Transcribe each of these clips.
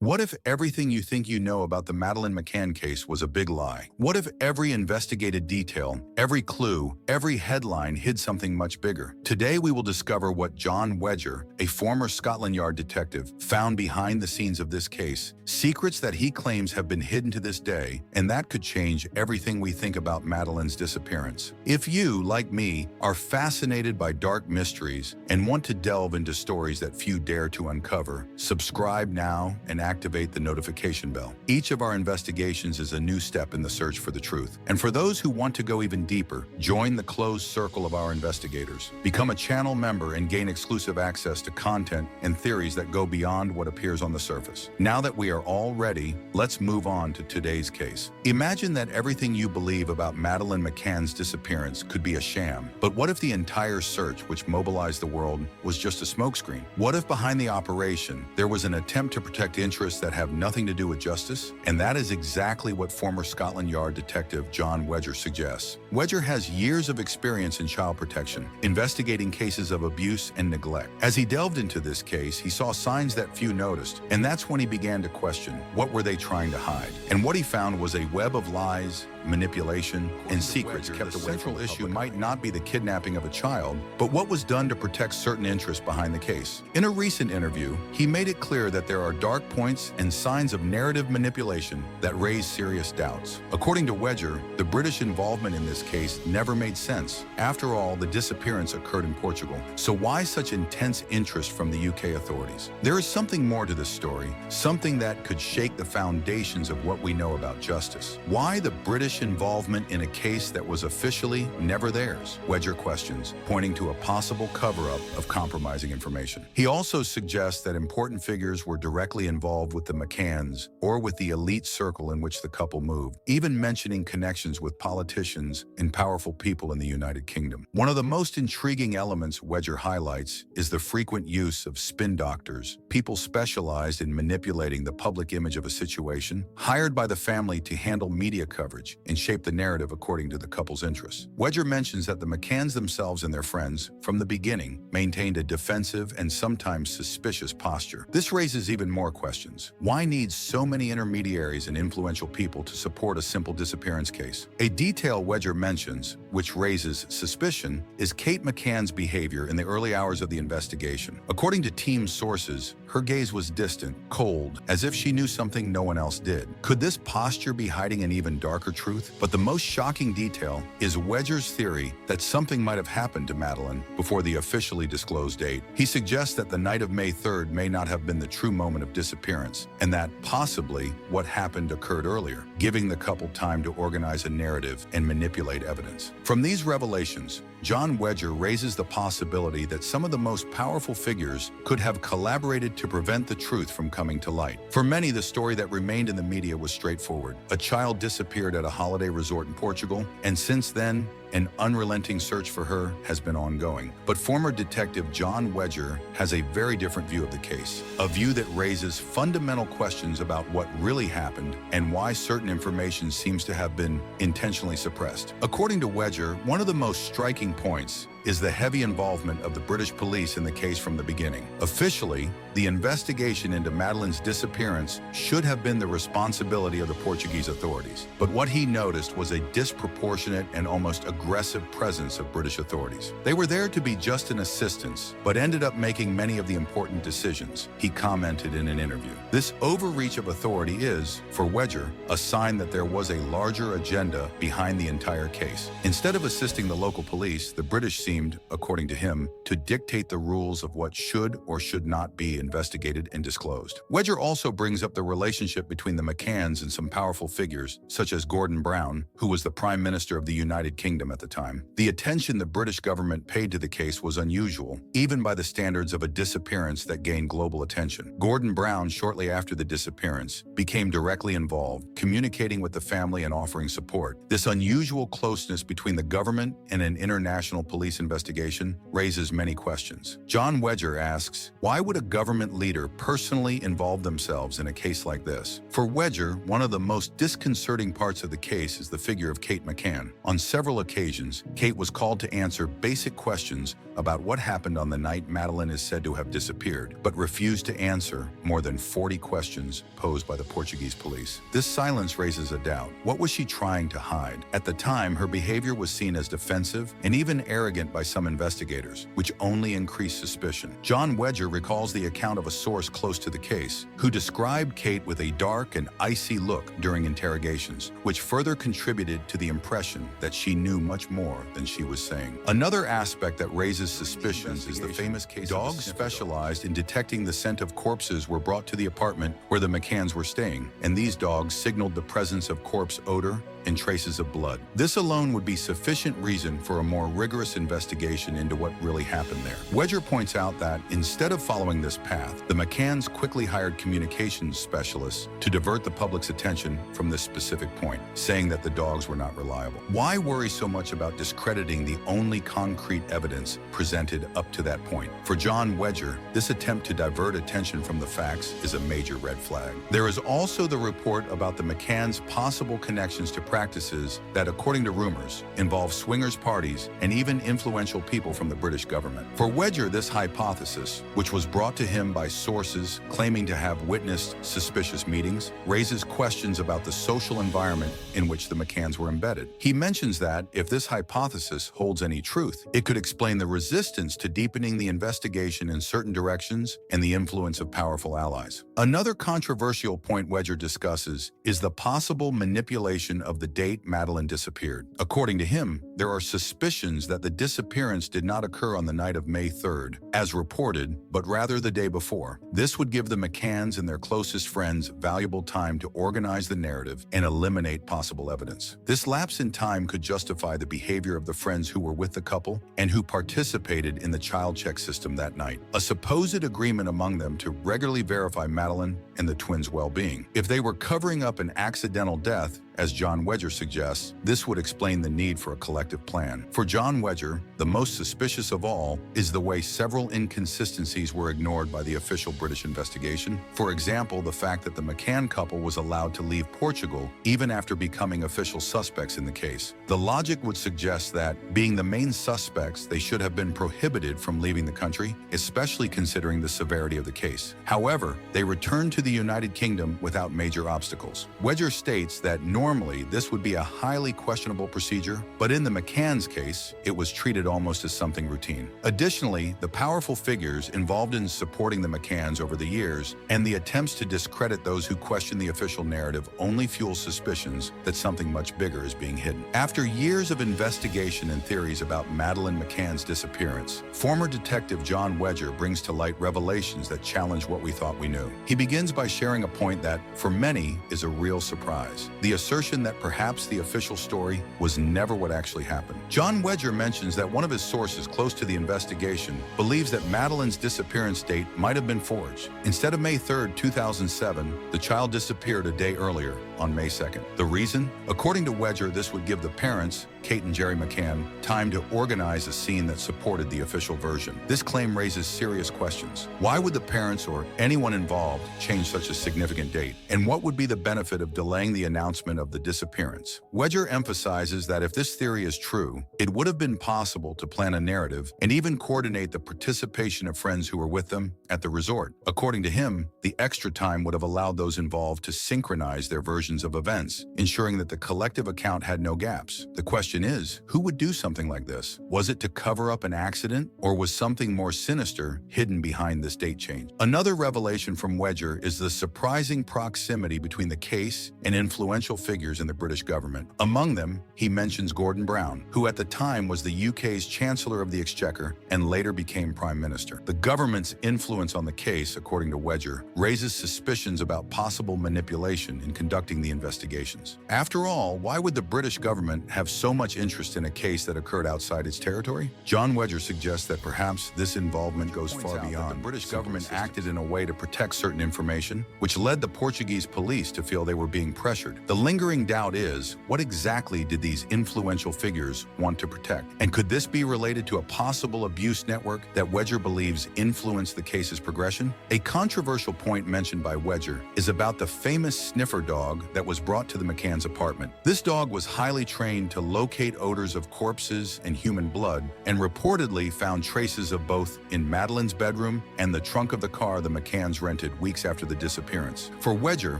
What if everything you think you know about the Madeleine McCann case was a big lie? What if every investigated detail, every clue, every headline hid something much bigger? Today we will discover what Jon Wedger, a former Scotland Yard detective, found behind the scenes of this case, secrets that he claims have been hidden to this day, and that could change everything we think about Madeleine's disappearance. If you, like me, are fascinated by dark mysteries and want to delve into stories that few dare to uncover, subscribe now and activate the notification bell. Each of our investigations is a new step in the search for the truth. And for those who want to go even deeper, join the closed circle of our investigators. Become a channel member and gain exclusive access to content and theories that go beyond what appears on the surface. Now that we are all ready, let's move on to today's case. Imagine that everything you believe about Madeleine McCann's disappearance could be a sham. But what if the entire search, which mobilized the world, was just a smokescreen? What if behind the operation, there was an attempt to protect interests that have nothing to do with justice? And that is exactly what former Scotland Yard detective Jon Wedger suggests. Wedger has years of experience in child protection, investigating cases of abuse and neglect. As he delved into this case, he saw signs that few noticed, and that's when he began to question, what were they trying to hide? And what he found was a web of lies, manipulation, and secrets kept away. The central issue might not be the kidnapping of a child, but what was done to protect certain interests behind the case. In a recent interview, he made it clear that there are dark points and signs of narrative manipulation that raise serious doubts. According to Wedger, the British involvement in this case never made sense. After all, the disappearance occurred in Portugal. So why such intense interest from the UK authorities? There is something more to this story, something that could shake the foundations of what we know about justice. Why the British involvement in a case that was officially never theirs? Wedger questions, pointing to a possible cover-up of compromising information. He also suggests that important figures were directly involved with the McCanns or with the elite circle in which the couple moved, even mentioning connections with politicians and powerful people in the United Kingdom. One of the most intriguing elements Wedger highlights is the frequent use of spin doctors, people specialized in manipulating the public image of a situation, hired by the family to handle media coverage and shape the narrative according to the couple's interests. Wedger mentions that the McCanns themselves and their friends, from the beginning, maintained a defensive and sometimes suspicious posture. This raises even more questions. Why need so many intermediaries and influential people to support a simple disappearance case? A detail Wedger mentions, which raises suspicion, is Kate McCann's behavior in the early hours of the investigation. According to team sources, her gaze was distant, cold, as if she knew something no one else did. Could this posture be hiding an even darker truth? But the most shocking detail is Wedger's theory that something might have happened to Madeleine before the officially disclosed date. He suggests that the night of May 3rd may not have been the true moment of disappearance, and that possibly what happened occurred earlier, giving the couple time to organize a narrative and manipulate evidence. From these revelations, Jon Wedger raises the possibility that some of the most powerful figures could have collaborated to prevent the truth from coming to light. For many, the story that remained in the media was straightforward. A child disappeared at a holiday resort in Portugal, and since then, an unrelenting search for her has been ongoing. But former detective Jon Wedger has a very different view of the case, a view that raises fundamental questions about what really happened and why certain information seems to have been intentionally suppressed. According to Wedger, one of the most striking points is the heavy involvement of the British police in the case from the beginning. Officially, the investigation into Madeleine's disappearance should have been the responsibility of the Portuguese authorities. But what he noticed was a disproportionate and almost aggressive presence of British authorities. They were there to be just an assistance, but ended up making many of the important decisions, he commented in an interview. This overreach of authority is, for Wedger, a sign that there was a larger agenda behind the entire case. Instead of assisting the local police, the British seemed, according to him, to dictate the rules of what should or should not be investigated and disclosed. Wedger also brings up the relationship between the McCanns and some powerful figures, such as Gordon Brown, who was the Prime Minister of the United Kingdom at the time. The attention the British government paid to the case was unusual, even by the standards of a disappearance that gained global attention. Gordon Brown, shortly after the disappearance, became directly involved, communicating with the family and offering support. This unusual closeness between the government and an international police investigation raises many questions. Jon Wedger asks, why would a government leader personally involve themselves in a case like this? For Wedger, one of the most disconcerting parts of the case is the figure of Kate McCann. On several occasions, Kate was called to answer basic questions about what happened on the night Madeleine is said to have disappeared, but refused to answer more than 40 questions posed by the Portuguese police. This silence raises a doubt. What was she trying to hide? At the time, her behavior was seen as defensive and even arrogant by some investigators, which only increased suspicion. Jon Wedger recalls the account of a source close to the case, who described Kate with a dark and icy look during interrogations, which further contributed to the impression that she knew much more than she was saying. Another aspect that raises suspicions is the famous case dogs specialized in detecting the scent of corpses were brought to the apartment where the McCanns were staying, and these dogs signaled the presence of corpse odor and traces of blood. This alone would be sufficient reason for a more rigorous investigation into what really happened there. Wedger points out that instead of following this path, the McCanns quickly hired communications specialists to divert the public's attention from this specific point, saying that the dogs were not reliable. Why worry so much about discrediting the only concrete evidence presented up to that point? For Jon Wedger, this attempt to divert attention from the facts is a major red flag. There is also the report about the McCanns' possible connections to practices that, according to rumors, involve swingers parties and even influential people from the British government. For Wedger, this hypothesis, which was brought to him by sources claiming to have witnessed suspicious meetings, raises questions about the social environment in which the McCanns were embedded. He mentions that, if this hypothesis holds any truth, it could explain the resistance to deepening the investigation in certain directions and the influence of powerful allies. Another controversial point Wedger discusses is the possible manipulation of the date Madeleine disappeared. According to him, there are suspicions that the disappearance did not occur on the night of May 3rd, as reported, but rather the day before. This would give the McCanns and their closest friends valuable time to organize the narrative and eliminate possible evidence. This lapse in time could justify the behavior of the friends who were with the couple and who participated in the child check system that night, a supposed agreement among them to regularly verify Madeleine and the twins' well-being. If they were covering up an accidental death, as Jon Wedger suggests, this would explain the need for a collective plan. For Jon Wedger, the most suspicious of all is the way several inconsistencies were ignored by the official British investigation. For example, the fact that the McCann couple was allowed to leave Portugal even after becoming official suspects in the case. The logic would suggest that, being the main suspects, they should have been prohibited from leaving the country, especially considering the severity of the case. However, they returned to the United Kingdom without major obstacles. Wedger states that normally, this would be a highly questionable procedure, but in the McCann's case, it was treated almost as something routine. Additionally, the powerful figures involved in supporting the McCanns over the years and the attempts to discredit those who question the official narrative only fuel suspicions that something much bigger is being hidden. After years of investigation and theories about Madeleine McCann's disappearance, former detective Jon Wedger brings to light revelations that challenge what we thought we knew. He begins by sharing a point that, for many, is a real surprise: the assertion that perhaps the official story was never what actually happened. Jon Wedger mentions that one of his sources close to the investigation believes that Madeleine's disappearance date might have been forged. Instead of May 3rd, 2007, the child disappeared a day earlier, on May 2nd. The reason? According to Wedger, this would give the parents, Kate and Jerry McCann, time to organize a scene that supported the official version. This claim raises serious questions. Why would the parents or anyone involved change such a significant date? And what would be the benefit of delaying the announcement of the disappearance? Wedger emphasizes that if this theory is true, it would have been possible to plan a narrative and even coordinate the participation of friends who were with them at the resort. According to him, the extra time would have allowed those involved to synchronize their versions of events, ensuring that the collective account had no gaps. The question is, who would do something like this? Was it to cover up an accident, or was something more sinister hidden behind this date change? Another revelation from Wedger is the surprising proximity between the case and influential figures in the British government. Among them, he mentions Gordon Brown, who at the time was the UK's Chancellor of the Exchequer and later became Prime Minister. The government's influence on the case, according to Wedger, raises suspicions about possible manipulation in conducting the investigations. After all, why would the British government have so much much interest in a case that occurred outside its territory? Jon Wedger suggests that perhaps this involvement goes far beyond. The British government acted in a way to protect certain information, which led the Portuguese police to feel they were being pressured. The lingering doubt is, what exactly did these influential figures want to protect? And could this be related to a possible abuse network that Wedger believes influenced the case's progression? A controversial point mentioned by Wedger is about the famous sniffer dog that was brought to the McCann's apartment. This dog was highly trained to locate odors of corpses and human blood, and reportedly found traces of both in Madeleine's bedroom and the trunk of the car the McCanns rented weeks after the disappearance. For Wedger,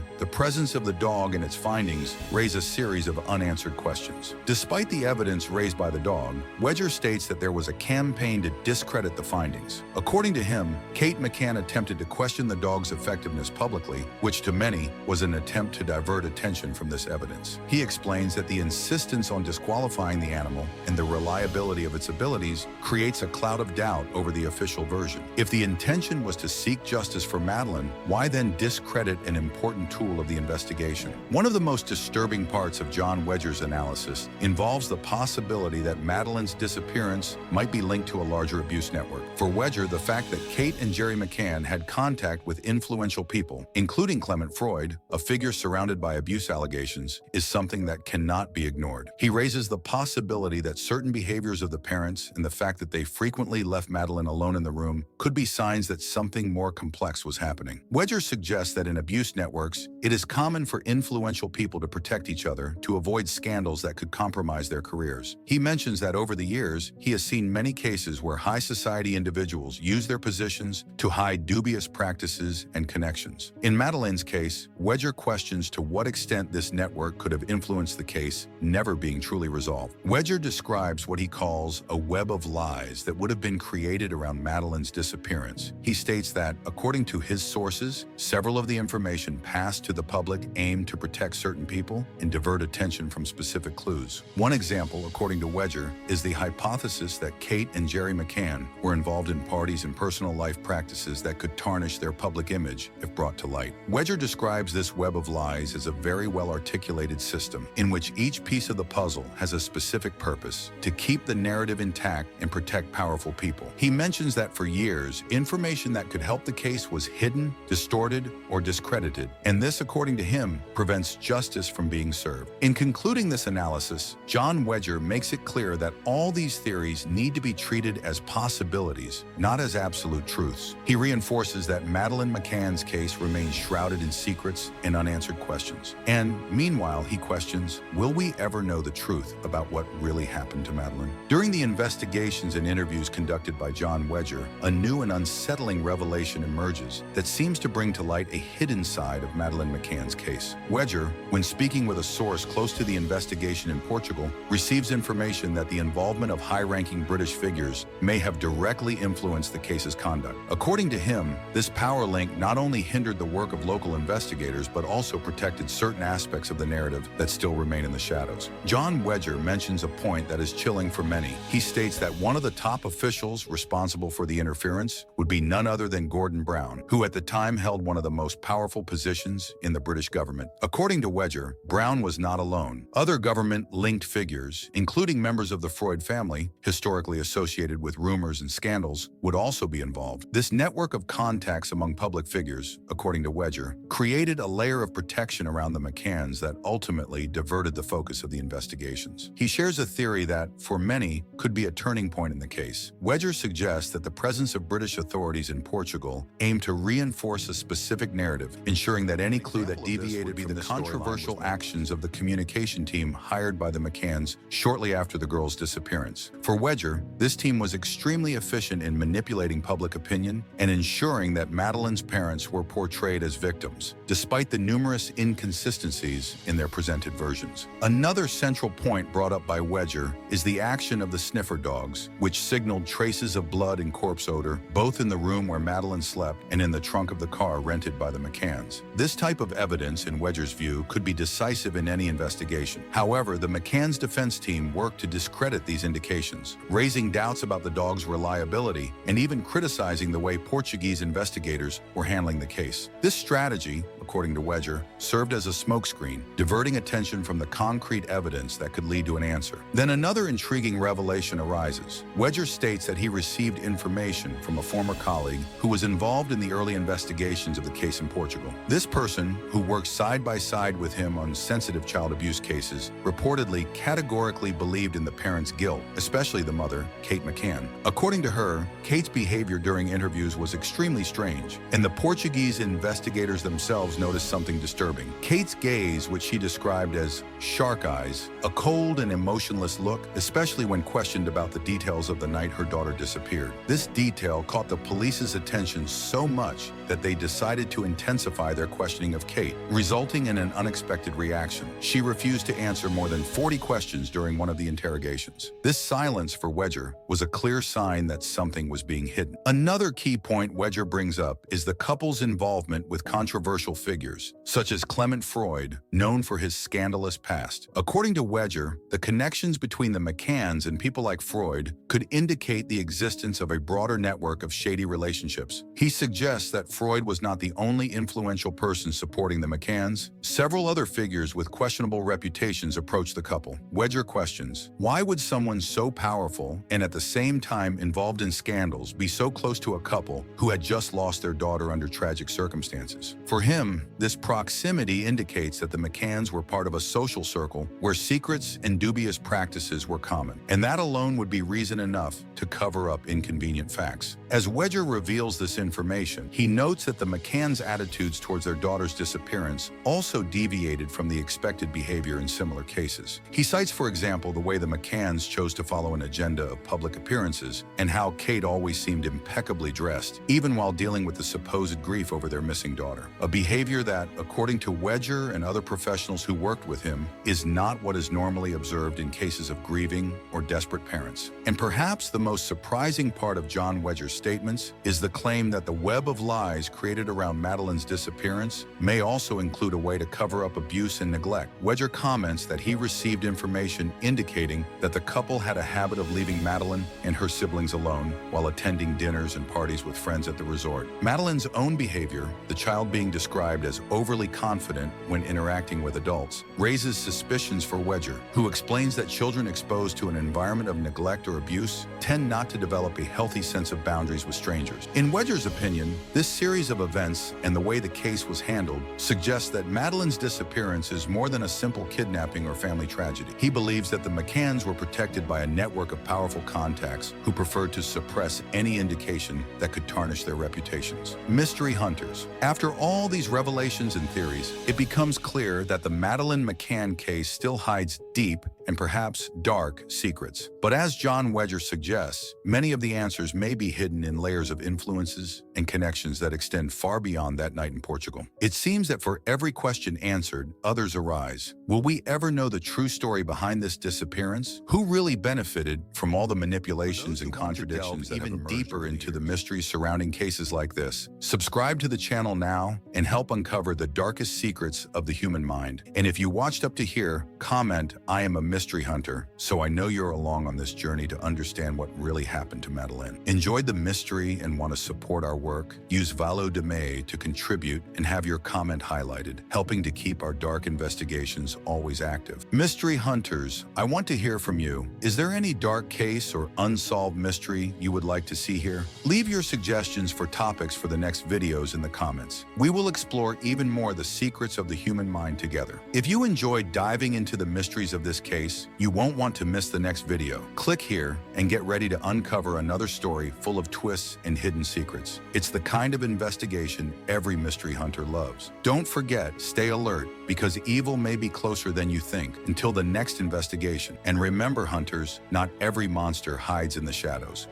the presence of the dog and its findings raise a series of unanswered questions. Despite the evidence raised by the dog, Wedger states that there was a campaign to discredit the findings. According to him, Kate McCann attempted to question the dog's effectiveness publicly, which to many was an attempt to divert attention from this evidence. He explains that the insistence on disqualifying the animal and the reliability of its abilities creates a cloud of doubt over the official version. If the intention was to seek justice for Madeleine, why then discredit an important tool of the investigation? One of the most disturbing parts of Jon Wedger's analysis involves the possibility that Madeleine's disappearance might be linked to a larger abuse network. For Wedger, the fact that Kate and Jerry McCann had contact with influential people, including Clement Freud, a figure surrounded by abuse allegations, is something that cannot be ignored. He raises the possibility that certain behaviors of the parents and the fact that they frequently left Madeleine alone in the room could be signs that something more complex was happening. Wedger suggests that in abuse networks, it is common for influential people to protect each other to avoid scandals that could compromise their careers. He mentions that over the years, he has seen many cases where high society individuals use their positions to hide dubious practices and connections. In Madeleine's case, Wedger questions to what extent this network could have influenced the case, never being truly resolved. Wedger describes what he calls a web of lies that would have been created around Madeleine's disappearance. He states that, according to his sources, several of the information passed to the public aimed to protect certain people and divert attention from specific clues. One example, according to Wedger, is the hypothesis that Kate and Jerry McCann were involved in parties and personal life practices that could tarnish their public image if brought to light. Wedger describes this web of lies as a very well-articulated system in which each piece of the puzzle has a specific purpose: to keep the narrative intact and protect powerful people. He mentions that for years, information that could help the case was hidden, distorted, or discredited, and this, according to him, prevents justice from being served. In concluding this analysis, Jon Wedger makes it clear that all these theories need to be treated as possibilities, not as absolute truths. He reinforces that Madeleine McCann's case remains shrouded in secrets and unanswered questions. And meanwhile, he questions, will we ever know the truth about what really happened to Madeleine? During the investigations and interviews conducted by Jon Wedger, a new and unsettling revelation emerges that seems to bring to light a hidden side of Madeleine McCann's case. Wedger, when speaking with a source close to the investigation in Portugal, receives information that the involvement of high-ranking British figures may have directly influenced the case's conduct. According to him, this power link not only hindered the work of local investigators, but also protected certain aspects of the narrative that still remain in the shadows. Jon Wedger mentions a point that is chilling for many. He states that one of the top officials responsible for the interference would be none other than Gordon Brown, who at the time held one of the most powerful positions in the British government. According to Wedger, Brown was not alone. Other government-linked figures, including members of the Freud family, historically associated with rumors and scandals, would also be involved. This network of contacts among public figures, according to Wedger, created a layer of protection around the McCanns that ultimately diverted the focus of the investigations. He shares a theory that, for many, could be a turning point in the case. Wedger suggests that the presence of British authorities in Portugal aimed to reinforce a specific narrative, ensuring that any clue that deviated would be the controversial actions of the communication team hired by the McCanns shortly after the girl's disappearance. For Wedger, this team was extremely efficient in manipulating public opinion and ensuring that Madeleine's parents were portrayed as victims, despite the numerous inconsistencies in their presented versions. Another central point brought up by Wedger is the action of the sniffer dogs, which signaled traces of blood and corpse odor, both in the room where Madeleine slept and in the trunk of the car rented by the McCanns. This type of evidence, in Wedger's view, could be decisive in any investigation. However, the McCanns' defense team worked to discredit these indications, raising doubts about the dog's reliability and even criticizing the way Portuguese investigators were handling the case. This strategy, according to Wedger, served as a smokescreen, diverting attention from the concrete evidence that could lead to an answer. Then another intriguing revelation arises. Wedger states that he received information from a former colleague who was involved in the early investigations of the case in Portugal. This person, who worked side by side with him on sensitive child abuse cases, reportedly categorically believed in the parents' guilt, especially the mother, Kate McCann. According to her, Kate's behavior during interviews was extremely strange, and the Portuguese investigators themselves noticed something disturbing. Kate's gaze, which she described as shark eyes, a cold and emotionless look, especially when questioned about the details of the night her daughter disappeared. This detail caught the police's attention so much that they decided to intensify their questioning of Kate, resulting in an unexpected reaction. She refused to answer more than 40 questions during one of the interrogations. This silence for Wedger was a clear sign that something was being hidden. Another key point Wedger brings up is the couple's involvement with controversial figures, such as Clement Freud, known for his scandalous past. According to Wedger, the connections between the McCanns and people like Freud could indicate the existence of a broader network of shady relationships. He suggests that Freud was not the only influential person supporting the McCanns. Several other figures with questionable reputations approached the couple. Wedger questions, why would someone so powerful and at the same time involved in scandals be so close to a couple who had just lost their daughter under tragic circumstances? For him, this proximity indicates that the McCanns were part of a social circle where secrets and dubious practices were common, and that alone would be reason enough to cover up inconvenient facts. As Wedger reveals this information, he notes that the McCanns' attitudes towards their daughter's disappearance also deviated from the expected behavior in similar cases. He cites, for example, the way the McCanns chose to follow an agenda of public appearances and how Kate always seemed impeccably dressed, even while dealing with the supposed grief over their missing daughter. A behavior that, according to Wedger and other professionals who worked with him, is not what is normally observed in cases of grieving or desperate parents. And perhaps the most surprising part of Jon Wedger's statements is the claim that the web of lies created around Madeleine's disappearance may also include a way to cover up abuse and neglect. Wedger comments that he received information indicating that the couple had a habit of leaving Madeleine and her siblings alone while attending dinners and parties with friends at the resort. Madeleine's own behavior, the child being described as overly confident when interacting with adults, raises suspicions for Wedger, who explains that children exposed to an environment of neglect or abuse tend not to develop a healthy sense of boundaries with strangers. In Wedger's opinion, this series of events and the way the case was handled suggests that Madeleine's disappearance is more than a simple kidnapping or family tragedy. He believes that the McCanns were protected by a network of powerful contacts who preferred to suppress any indication that could tarnish their reputations. Mystery hunters. After all these revelations and theories, it becomes clear that the Madeleine McCann case still hides deep and perhaps dark secrets. But as Jon Wedger suggests, many of the answers may be hidden in layers of influences and connections that extend far beyond that night in Portugal. It seems that for every question answered, others arise. Will we ever know the true story behind this disappearance? Who really benefited from all the manipulations and contradictions that even deeper into the mysteries surrounding cases like this? Subscribe to the channel now and help uncover the darkest secrets of the human mind. And if you watched up to here, comment, "I am a mystery hunter," so I know you're along on this journey to understand what really happened to Madeleine. Enjoyed the mystery and want to support our work? Use Valo de May to contribute and have your comment highlighted, helping to keep our dark investigations always active. Mystery hunters, I want to hear from you. Is there any dark case or unsolved mystery you would like to see here? Leave your suggestions for topics for the next videos in the comments. We will explore even more the secrets of the human mind together. If you enjoyed diving into the mysteries of this case, you won't want to miss the next video. Click here and get ready to uncover another story full of twists and hidden secrets. It's the kind of investigation every mystery hunter loves. Don't forget, stay alert, because evil may be closer than you think. Until the next investigation. And remember, hunters, not every monster hides in the shadows.